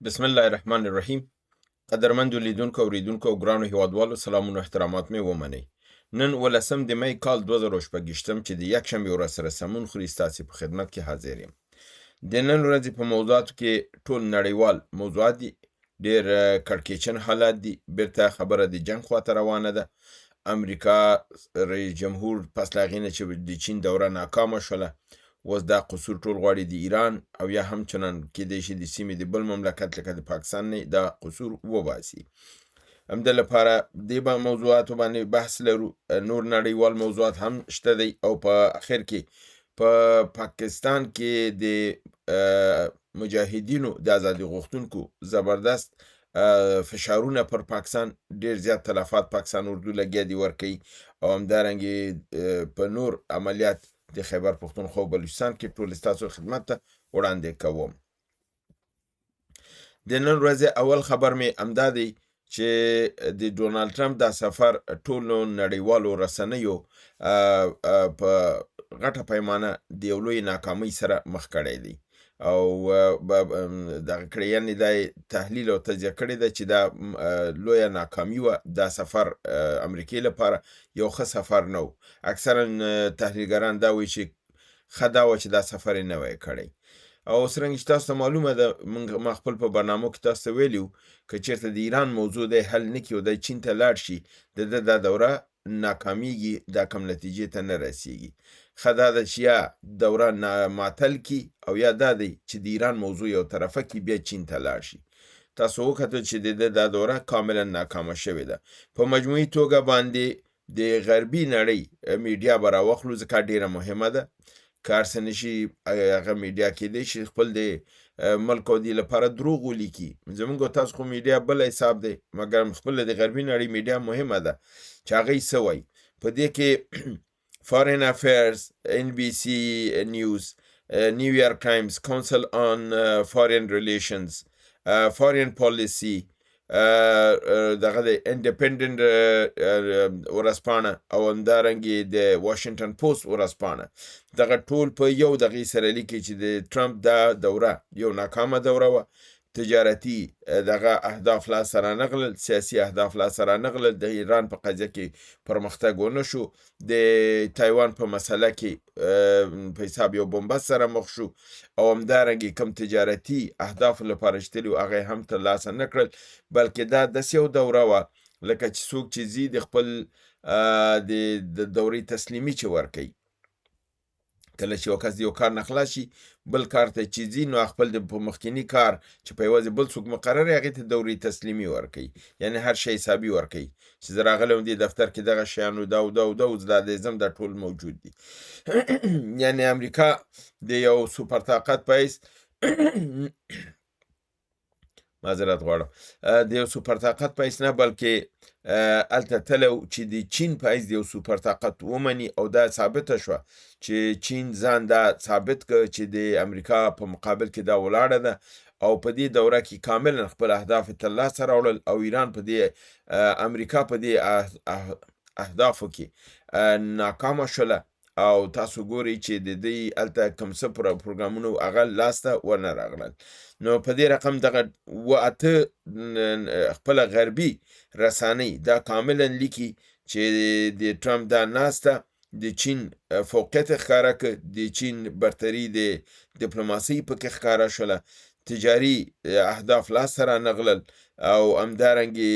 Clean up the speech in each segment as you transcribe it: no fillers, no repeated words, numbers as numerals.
بسم الله الرحمن الرحیم. قدرمندو لیدونکو اوریدونکو او ګرانو هیوادوالو سلامونه او احترامات مې ومنئ. نن 18 د می کال 2024 چې د یکشنبې ورځ سره سمون خوري ستاسې په خدمت کې حاضر یم. د نن ورځې په موضوعاتو کې ټول نړیوال موضوعات دي. ډېر کړکېچن حالات دي. بیرته خبره د جنګ خواته روانه ده. امریکا رئیس جمهور پس له هغې نه چې د چین دوره ناکامه شوله، اوس دا قصور ټول غواړي د ایران او یا هم چنان کېدای شي د سیمې د بل مملکت لکه د پاکستان نه دا قصور وباسي. همدې لپاره دې موضوعاتو باندې بحث لرو. نور نړیوال موضوعات هم شته دی او په اخر کې په پاکستان کې د مجاهدینو د ازادي غوښتونکو زبردست فشارونه پر پاکستان، ډیر زیات تلفات پاکستان اردو لګیا دی ورکوي او همدارنګې په نور عملیات د خیبر پښتونخوا او بلوچستان کې ټول ستاسو خدمت ته وړاندې کوم. د نن ورځې اول خبر مې همدا دی چې د ډونالد ټرمپ دا سفر ټولو نړیوالو رسنیو په غټه پیمانه د یو لوی ناکامۍ سره مخ کړی دی او دغه کړی، یعنې دا تحلیل او تجزیه کړې ده چې دا لویه ناکامي وه. دا سفر امریکې لپاره یو ښه سفر نه و. اکثرا تحلیلګران دا وایي چې ښه دا وه چې دا سفر یې نه وی کړی. او څرنګه چې تاسو ته معلومه ده، ما خپل په برنامو کې تاسو ته ویلي وو که چېرته د ایران موضوع دی حل نه کړي او دی چین ته لاړ شي، د ده دا دوره ناکامیږي، دا کم نتیجې ته نه رسیږي. ښه دا ده چې یا دوره ماتل کړي او یا دا دی چې د ایران موضوع یو طرفه کړي بیا چین ته لاړ شي. تاسو وکتل چې د ده دا دوره کاملا ناکامه شوې ده. په مجموعي توګه باندې د غربي نړۍ میډیا به راواخلو ځکه ډېره مهمه ده. که هر څه نشي هغه میډیا کېدای شي خپل د ملک او دې لپاره دروغ ولیکي. زموږ او تاسو خو میډیا بل حساب دی، مګر خپله د غربي نړۍ میډیا مهمه ده چې هغوی څه وایي. په دې کې فارن افیرز، NBC نیوز، نیویارک ټایمز، کونسل آن فارن ریلیشنز، فارن پالیسی، دغه د انډیپندنت ورځپاڼه او همدارنګې د واشنګټن پوسټ ورځپاڼه، دغه ټول په یو دغې سره لیکي چې د ټرمپ دا دوره یو ناکامه دوره وه. تجارتي دغه اهداف لاسته رانغلل، سیاسي اهداف لاسته رانغلل، د ایران په قضیه کې پرمختګ ونه شو، د تایوان په مسله کې په حساب یو بنبست سره مخ شو او همدارنګې کم تجارتي اهدافو لپاره شتلي وو هغه هم ترلاسه نه کړل، بلکې دا داسې یو دوره وه لکه چې څوک چې ځي د خپل د دورې تسلیمي چې ورکوي. کله چې یو کس د یو کار نه خلاص شي بل کار ته چې ځي، نو خپل د په مخکیني کار چې په یوازې بل څوک مقرر هغې ته دورې تسلیمي ورکوي، یعنې هر شی حسابي ورکوي چې زه راغلی وم دې دفتر کې دغه شیانو دا او دا او دا اوس دا دی ځم دا ټول موجود دي. یعنې امریکا د یو سوپر طاقت په حیث معذرت غواړم د یو سوپر طاقت په حیث نه، بلکې هلته تللی چې د چین په حیث د یو سوپر طاقت ومني او دا ثابته شوه چې چین ځان دا ثابت کړ چې د امریکا په مقابل کې دا ولاړه ده او په دې دوره کې کاملا خپل اهداف یې ترلاسه راوړل او ایران په دې امریکا په دې اهدافو کې ناکامه شوله او تاسو ګورئ چې د دوی هلته کوم څه پروګرامونه هغه لاسته ونه راغلل. نو په دې رقم دغه اته خپله غربي رسانۍ دا کاملا لیکي چې د ټرمپ دا ناسته د چین فوقیت ښکاره کړ، د چین برتري د ډیپلوماسۍ پکې ښکاره شوله، تجاري اهداف لاسته رانغلل او همدارنګې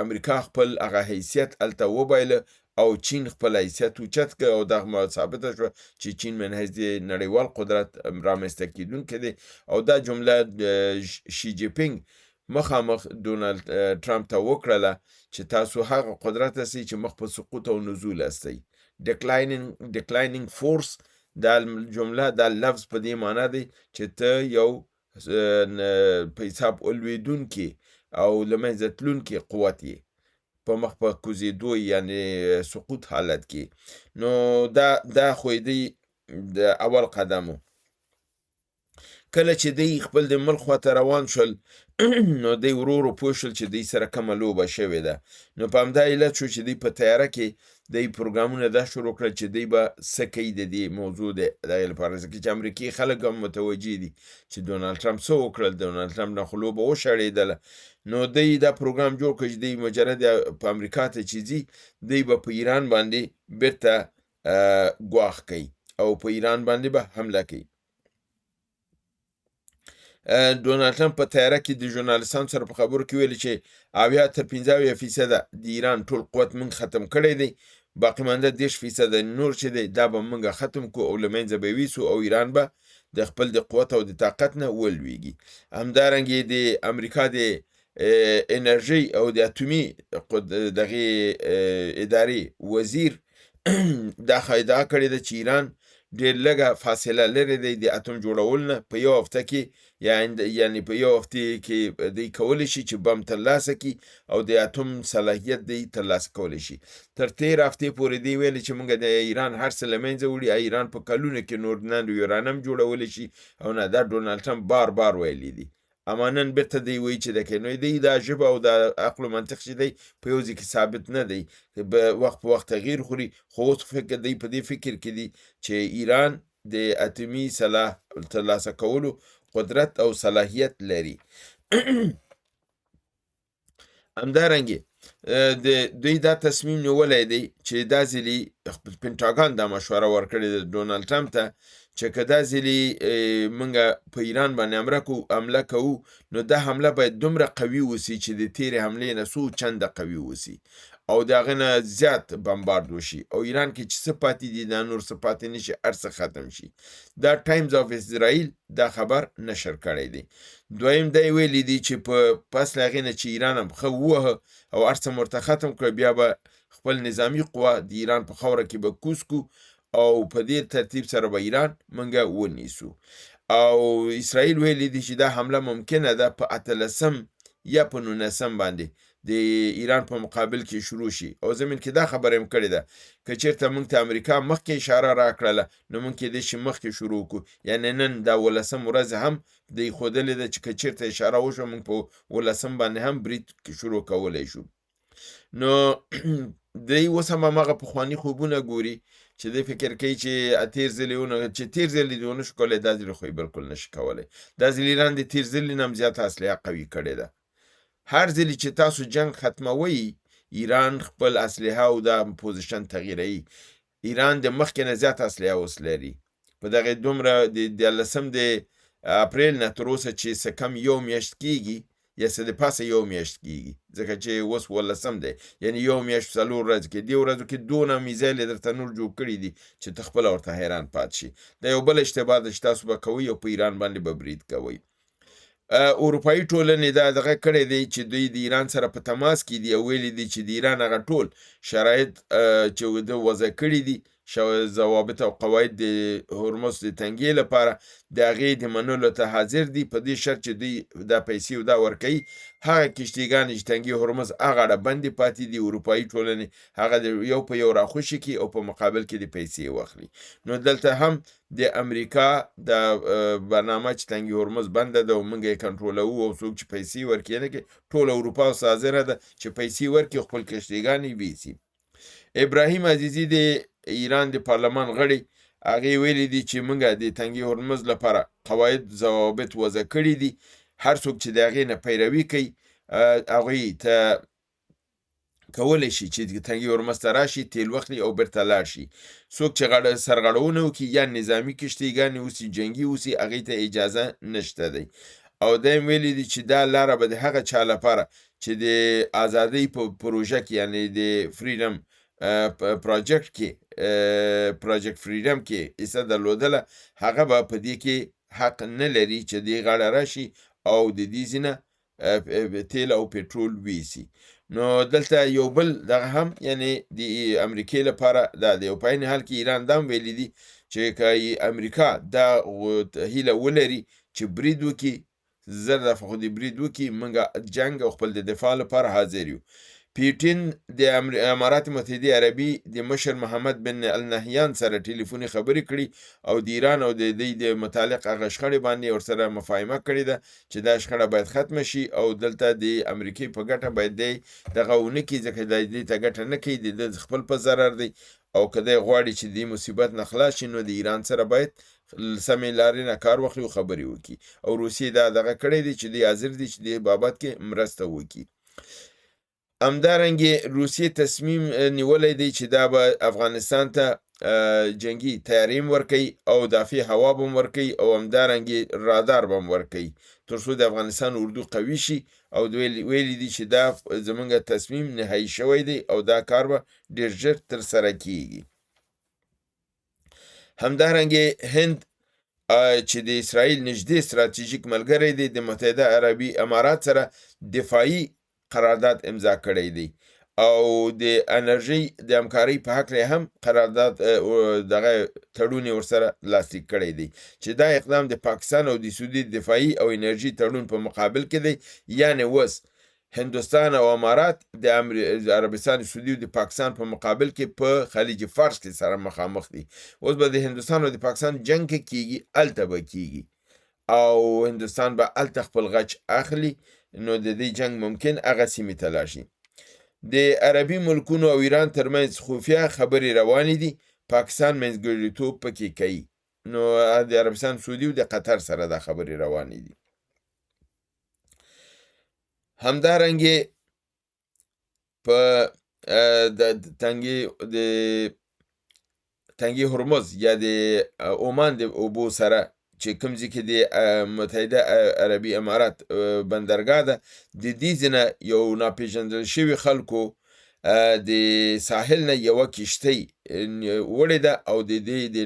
امریکا خپل هغه حیثیت هلته وبایله او چین خپل حیثیت اوچت که او دغه ثابته شوه چې چین من حیث د نړیوال قدرت رامنځته کېدونکی دی او دا جمله شي جی پینګ مخامخ ډونالد ټرمپ ته وکړله چې تاسو هغه قدرت هستئ چې مخ په سقوط او نزول هستئ. declining force دا جمله دا لفظ په دې معنا دی چې ته یو په حساب لویدونکي او له منځه تلونکي قوت یې په مخ په کوزېدو یعنې سقوط حالت کې. نو دا خو دی د اول قدم و. کله چې دی خپل د ملک خواته روان شول نو دی ورو ورو پوه شول چې دی سره کومه لوبه شوې ده. نو په همدا علت شو چې دی په تیاره کې دی پروګرامونه دا شروع کړل چې دی به څه کوي د دې موضوع د دغې لپاره، ځکه چې امریکایي خلک هم متوجه دي چې ډونالډ ټرمپ څه وکړل، ډونالډ ټرمپ نه خو لوبه وشړېدله. نو دی دا پروګرام جوړ کړ چې دی مجرد په امریکا ته چې ځي دی به په ایران باندې بیرته ګواښ کوي او په ایران باندې به حمله کوي. ډونالډ ټرمپ په تیاره کې د ژورنالستانو سره په خبرو کې ویلي چې 80-85% د ایران ټول قوت موږ ختم کړی دی، باقي مانده 10% نور چې دی دا به موږ ختم کو او له منځه به ویسو او ایران به د خپل د قوت او د طاقت نه ولویږي. همدارنګه د امریکا د انرژي او د اټومي دغه ادارې وزیر دا ادعا کړې ده چې ایران ډېر لږه فاصله لري دی د اتوم جوړول نه، په یو هفته کې یعنی په یو هفته کې دی کولی شي چې بم ترلاسه کړي او د اتوم صلاحیت دی ترلاسه کولی شي. تر 13 هفتې پورې دی ویلي چې موږ د ایران هر څه له منځه وړي، ایران په کلونو کې نور نه یورانیم جوړولی شي او نه. دا ډونالډ ټرمپ بار بار ویلي دي. اما نن بیرته دی وایي چې د کنوی دی دا ژبه او د عقل و منطق چې دی په یو ځای کې ثابت نه دی، وخت په وخت تغییر خوري. خو اوس فکر دی په دې فکر کې دی چې ایران د اتمی سلاح ترلاسه کولو قدرت او صلاحیت لري. همدارنګه دوی دا تصمیم نیولی دی چې دا ځلې پنټاګان دا مشوره ورکړې ده ډونالډ ټرمپ ته چې که دا ځلې موږ په ایران باندې حمله کوو نو دا حمله باید دومره قوي وسی چې د تیرې حملې نه څو چنده قوي وسی او د هغه نه زیات بمبارد وشي او ایران کې چې څه پاتې دي دا نور څه پاتې نشي، هر څه ختم شي. دا ټایمز آف اسرائیل دا خبر نشر کړی دی. دویم دا ویلی دی چې په پس له هغې نه چې ایران هم ښه ووهه او هر څه ورته ختم کړه، بیا به خپل نظامي قوه د ایران په خاوره کې به کوز کو او په دې ترتیب سره به ایران منګه ونیسو. او اسرائیل ویلی دی چې دا حمله ممکنه ده په 18 یا په 19 باندې د ایران په مقابل کې شروع شي. او زمين کې دا خبره هم کړې ده که چیرته موږ ته امریکا مخکې اشاره راکړله نو موږ کې دې شي مخکې شروع کو، یعنی نن دا 18 ورځ هم د خودلې ده چې که چیرته اشاره وشو موږ په 18 باندې هم برید شروع کولای شو. نو دی اوس هم هغه پخواني خوبونه ګوري چې دی فکر کوي چې تیر ځلې ونه شو کولی، دا ځلې خو یې بلکل نشي کولی. دا ځلې ایران د تیر ځلې نه هم زیاته اسلحه قوي کړې ده. هر ځلې چې تاسو جنگ ختموي ایران خپل اسلحه او دا پوزیشن تغییروي. ایران د مخکې نه زیات اسلحه اوس لري. په دغه دومره د 18 اپریل نه تر اوسه چې څه کم یو میاشت کېږي یا څه د پاسه یو میاشت کېږي، ځکه چې اوس 18 دی، یعنی یو میاشت 4 ورځې کې دې ورځو کې 2 میزایل درته نور جوړ کړي دي چې ته خپله ورته حیران پات شي. دا یو بل اشتباه ده چې تاسو به کوئ او په ایران باندې به برید کوئ. اروپایي ټولنې دا دغه کړی دی چې دوی د ایران سره په تماس کې دي او ویلي دي چې د ایران هغه ټول شرایط چې د وضع کړي دي ضوابط او قواعد د هرمز د تنګي لپاره د هغې د منلو ته حاضر دي، په دې شرط چې دوی دا پیسې او دا ورکوي. هغه کشتیګانې چې تنګي هرمز هغه اړه بندې پاتې دي، اروپایي ټولنې هغه یو په یو راخوشي کړي او په مقابل کې د پیسې واخلي. نو دلته هم د امریکا د برنامه چې تنګي هرمز بنده ده او موږ یې کنټرولوو او څوک چې پیسې ورکړي نه کوي، ټول اروپا اوس حاضره ده چې پیسې ورکړي خپل کشتیګانې ویسي. ابراهیم عزیزي د ایران د پارلمان غړي هغې ویلي دي چې موږ د تنګي هرمز لپاره قواعد ضوابط وضع کړي دي. هر څوک چې د هغې نه پیروي کوي هغوی ته کولی شي چې تنګي هرمز ته راشي، تیل واخلي او بیرته لاړ شي. څوک چې سرغړونه وکړي یا نظامي کشتیګانې اوسي جنګي اوسي هغې ته اجازه نشته دی. او دا هم ویلي دي چې دا لاره به د هغه چا لپاره چې د ازادۍ په پروژه کې یعنی د فریډم پروجیکټ کې پروجیکټ فریډم کې حصه درلودله، هغه به په دې کې حق نه لري چې دې غاړه راشي او د دې ځینه تیل او پټرول ویسي. نو دلته یو بل دغه هم یعنی د امریکې لپاره دا د یو په عین حال کې ایران دا هم ویلي دي چې که امریکا دا هیله ولري چې برید وکړي، زر دفعه خو د برید وکړي، موږ جنګ او خپل د دفاع لپاره حاضر یو. پیوټین د امارات متحده عربي د مشر محمد بن النهیان سره ټلیفوني خبرې کړي او د ایران او د دې د متعلق هغه شخړې باندې ورسره مفاهمه کړې ده چې دا شخړه باید ختمه شي او دلته د امریکای په ګټه باید دی دغه ونه کړي، ځکه د دې ته ګټه نه کوي، د خپل په ضرر دی. او که دی غواړي چې دې مصیبت نه خلاص شي نو د ایران سره باید سمې لارې نه کار واخلي او خبرې وکړي. او روسیې دا دغه کړی دی چې دی حاضر دی چې دې بابت کې مرسته وکړي. همدارنګه روسیې تصمیم نیولی دی چې دا به افغانستان ته جنگي تیاریم ورکوي او دافع هوا به ورکوي او همدارنګه رادار به ورکوي تر څو د افغانستان اردو قوي شي. او ویلي دي چې دا زمونږ تصمیم نهایی شوی دی او دا کار به ډیر ژر تر سره کیږي. همدارنګه هند چې د اسرائیل نږدې ستراتیژیک ملګری دی د متحده عربي امارات سره دفاعي قرارداد امضا کړی دی او د انرژي د همکارۍ په هکله هم قرارداد دغه تړون ورسره لاسلیک کړی دی چې دا اقدام د پاکستان او د سعودي دفاعي او انرژي تړون په مقابل کې دی. یعنی وس هندوستان او امارات د عربستان سعودي او د پاکستان په مقابل کې په خلیج فارس کې سره مخامخ دي. اوس به د هندوستان او د پاکستان جنگ کېږي، الته به کېږي او هندوستان به الته خپل غچ اخلي، نو د دې جنگ ممکن هغه سیمې ته لاړ شي. د عربي ملکونو او ایران ترمنځ خفیه خبرې روانې دي، پاکستان منځګړیتوب پکې کوي. نو د عربستان سعودي او د قطر سره دا خبرې روانې دي. همدارنګه په د تنګي هرمز یا د عمان د اوبو سره چې کوم ځکه د متحده عربي امارات بندرګاه ده، د دې ځنه یو ناپېژندل شوي خلکو د ساحل نه یوه کشتۍ وړې ده او د دې د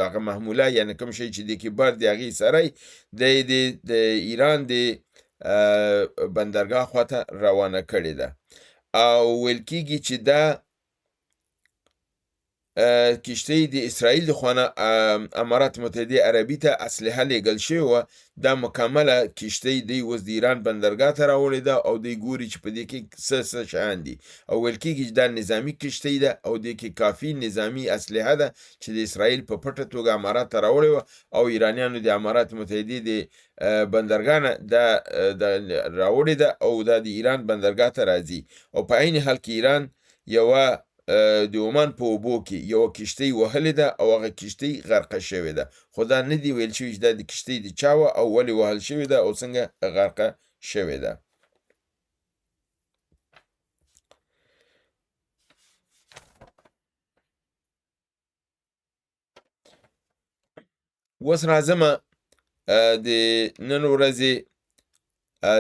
هغه محموله یعنی کوم شی چې د کې بار د هغې سره د ایران د بندرګاه خواته روانه کړې ده او ویل کېږي چې دا کشتۍ د اسرائیل د خوانه امارات متحده عربي ته اسلحه لیږل شوې وه. دا مکمله کشتۍ دی اوس د ایران بندرګاه ته راوړې ده او دی ګوري چې په دې کې څه شیان دي او ویل کېږي چې دا نظامي کشتۍ ده او دې کې کافي نظامي اسلحه ده چې د اسرائیل په پټه توګه امارات ته راوړې وه او ایرانیانو د امارات متحده د بندرګاه نه دا راوړې ده او دا د ایران بندرګاه ته راځي. او په عین حال کې ایران یوه د عمان په اوبو کې یوه کشتۍ وهلې ده او هغه کشتۍ غرقه شوې ده، خو دا نه دي ویل شوي چې دا د کشتۍ د چا وه او ولې وهل شوې ده او څنګه غرقه شوې ده. اوس راځمه د نن ورځې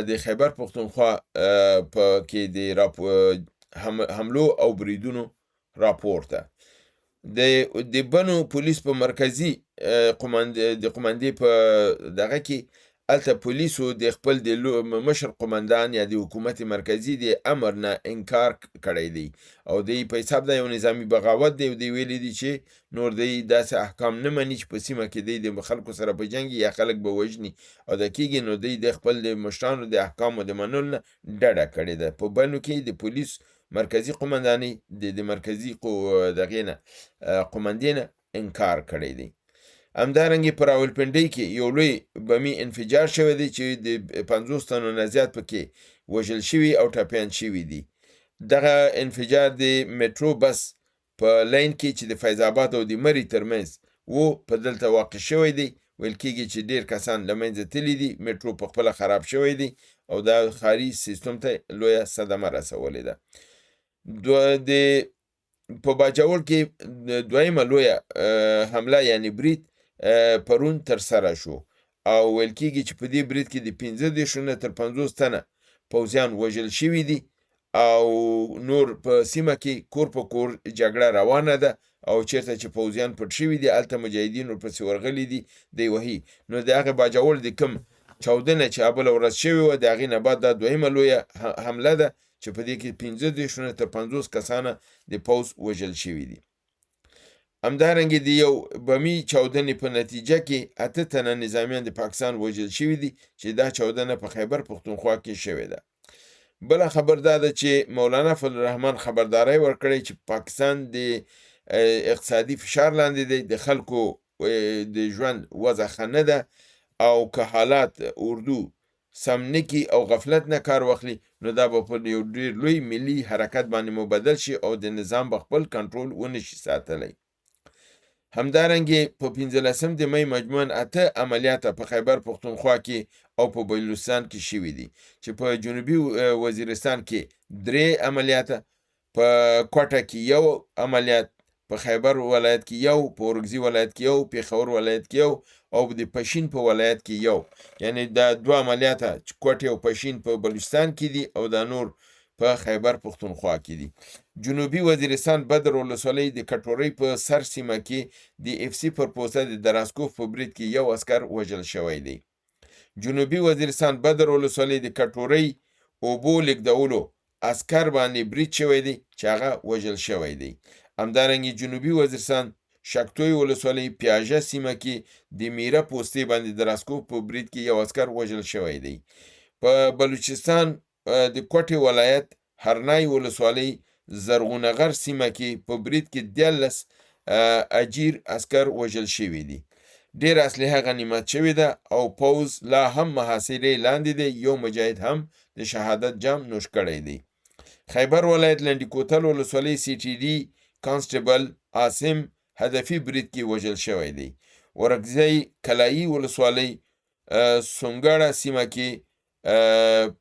د خیبر پښتونخوا په کې د حملو او بریدونو راپور ته. د بنو پولیس په مرکزی د قومندې په دغه کې الته پولیسو د خپل د مشر قومندان یا د حکومت مرکزی د امر نه انکار کړی دی او د په حساب د یو نظامی بغاوت دی او دی ویلي دی چې نور دی داسې احکام نه مني چې په سیمه کې دی د خلکو سره په جنګ یا خلک به وژني او د کېږي نو دی د خپل د مشرانو د احکامو د منلو نه ډډه کړې ده. په بنو کې د پولیس مرکزی قومنداني د مرکزی دغې نه قومندې نه انکار کړی دی. همدارنګه په راولپنډۍ کې یو لوی بمي انفجار شوی دی چې د 50 تنو نه زیات پکې وژل شوي او ټپیان شوي دي. دغه انفجار د میټرو بس په لین کې چې د فیض آباد او د مري ترمنځ و په دلته واقع شوی دی. ویل کېږي چې ډیر کسان له منځه تللي دي، میټرو په خپله خراب شوی دی او دا ښاري سیستم ته لویه صدمه رسولې ده. په باجوړ کې دویمه لویه حمله یعنی برید پرون تر سره شو او ویل کېږي چې په دې برید کې د 15 نه تر 50 تنه پوځیان وژل شوي دي او نور په سیمه کې کور په کور جګړه روانه ده او چیرته چې پوځیان پټ شوي دي هلته مجاهدین ورپسې ورغلي دي دی وهي. نو د هغې باجوړ د کوم چاودنه چې بله ورځ شوې وه د هغې نه بعد دا دویمه لویه حمله ده چې په دې کې 15 نه تر 50 کسانه د پوځ وژل شوي دي. همدارنګه د یو بمي چاودنې په نتیجه کې 8 تنه نظامیان د پاکستان وژل شوي دي چې دا چاودنه په خیبر پښتونخوا کې شوې ده. بله خبر دا ده چې مولانا فضل الرحمن خبرداری ورکړی چې پاکستان د اقتصادي فشار لاندې دی، د خلکو د ژوند وضع ښه نه ده، او که حالات اردو سم نکي او غفلت نه کار واخلي نو دا به په یو ډېر لوی ملي حرکت باندې مبدل شي او د نظام به خپل کنټرول ونشي ساتلی. همدارنګې په 15 د می مجموعاً 8 عملیات په خیبر پختونخوا کې او په بلوچستان کې شوي دي، چې په جنوبي وزیرستان کې 3 عملیات، په کوټه کې 1 عملیات، په خیبر ولایت کې 1، په اورګزي ولایت کې 1، پېښور ولایت کې 1 او د پشین په ولایت کې 1. یعنی دا 2 عملیات چې کوټه او پشین په بلوچستان کې دي او دا نور په خیبر پختونخوا کې دي. جنوبي وزیرستان بدر ولسوالۍ د کټورۍ په سر سیمه کې د اف سی پر پوسته د دراسکوف په برید کې 1 عسکر وژل شوی دی. جنوبي وزیرستان بدر ولسوالۍ د کټورۍ اوبو لیږدولو عسکر باندې برید شوی دی چې هغه وژل شوی دی. همدارنګه جنوبي وزیرستان شکتوی ولسوالۍ پیاژه سیمه کې د میره پوستې باندې دراسکوف په برید کې 1 عسکر وژل شوی دی. په بلوچستان د کوټې ولایت هرنای ولسوالۍ زرغونغر سیمه کې په برید کې 14 اجیر عسکر وژل شوي دي. ډېر اسلحه غنیمت شوې ده او پوځ لا هم محاصرې لاندې دی. 1 مجاهد هم د شهادت جام نوش کړی دی. خیبر ولایت لنډي کوتل ولسوالۍ سی ټي ډي کانسټیبل عاصم هدفي برید کې وژل شوی دی. ورکزی کلایي ولسوالۍ سونګړه سیمه کې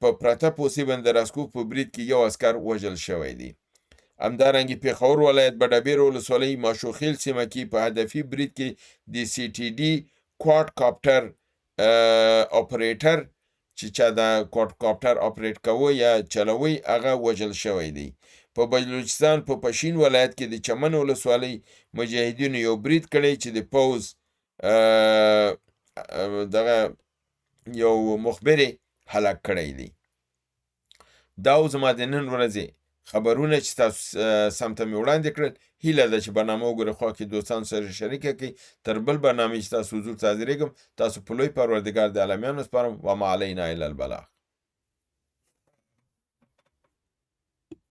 په پرته پوسې باندې دراسکوف په برید کې 1 عسکر وژل شوی دی. همدارنګه پېښور ولایت بډابیر ولسوالۍ ماشوخیل سیمه کې په هدفي برید کې د سی ټي ډي کواد کاپټر اپریټر چې چا دا کواد کاپټر اپریټ کوي یا چلوي هغه وژل شوی دی. په بلوچستان په پشین ولایت کې د چمن ولسوالۍ مجاهدینو یو برید کړی چې د پوځ دغه یو مخبر هلاک کړی دی. دا زما د نن ورځې خبرونه چې تاسو سمته مې وړاندې کړل. هیله ده چې برنامه وګورئ، خوا کې دوستانو سره شریکه کړئ. تر بل برنامې چې تاسو حضور ته حاضرېږم، تاسو په لوی پروردګار د عالمیانو سپارم. وما علینا الا البلاغ.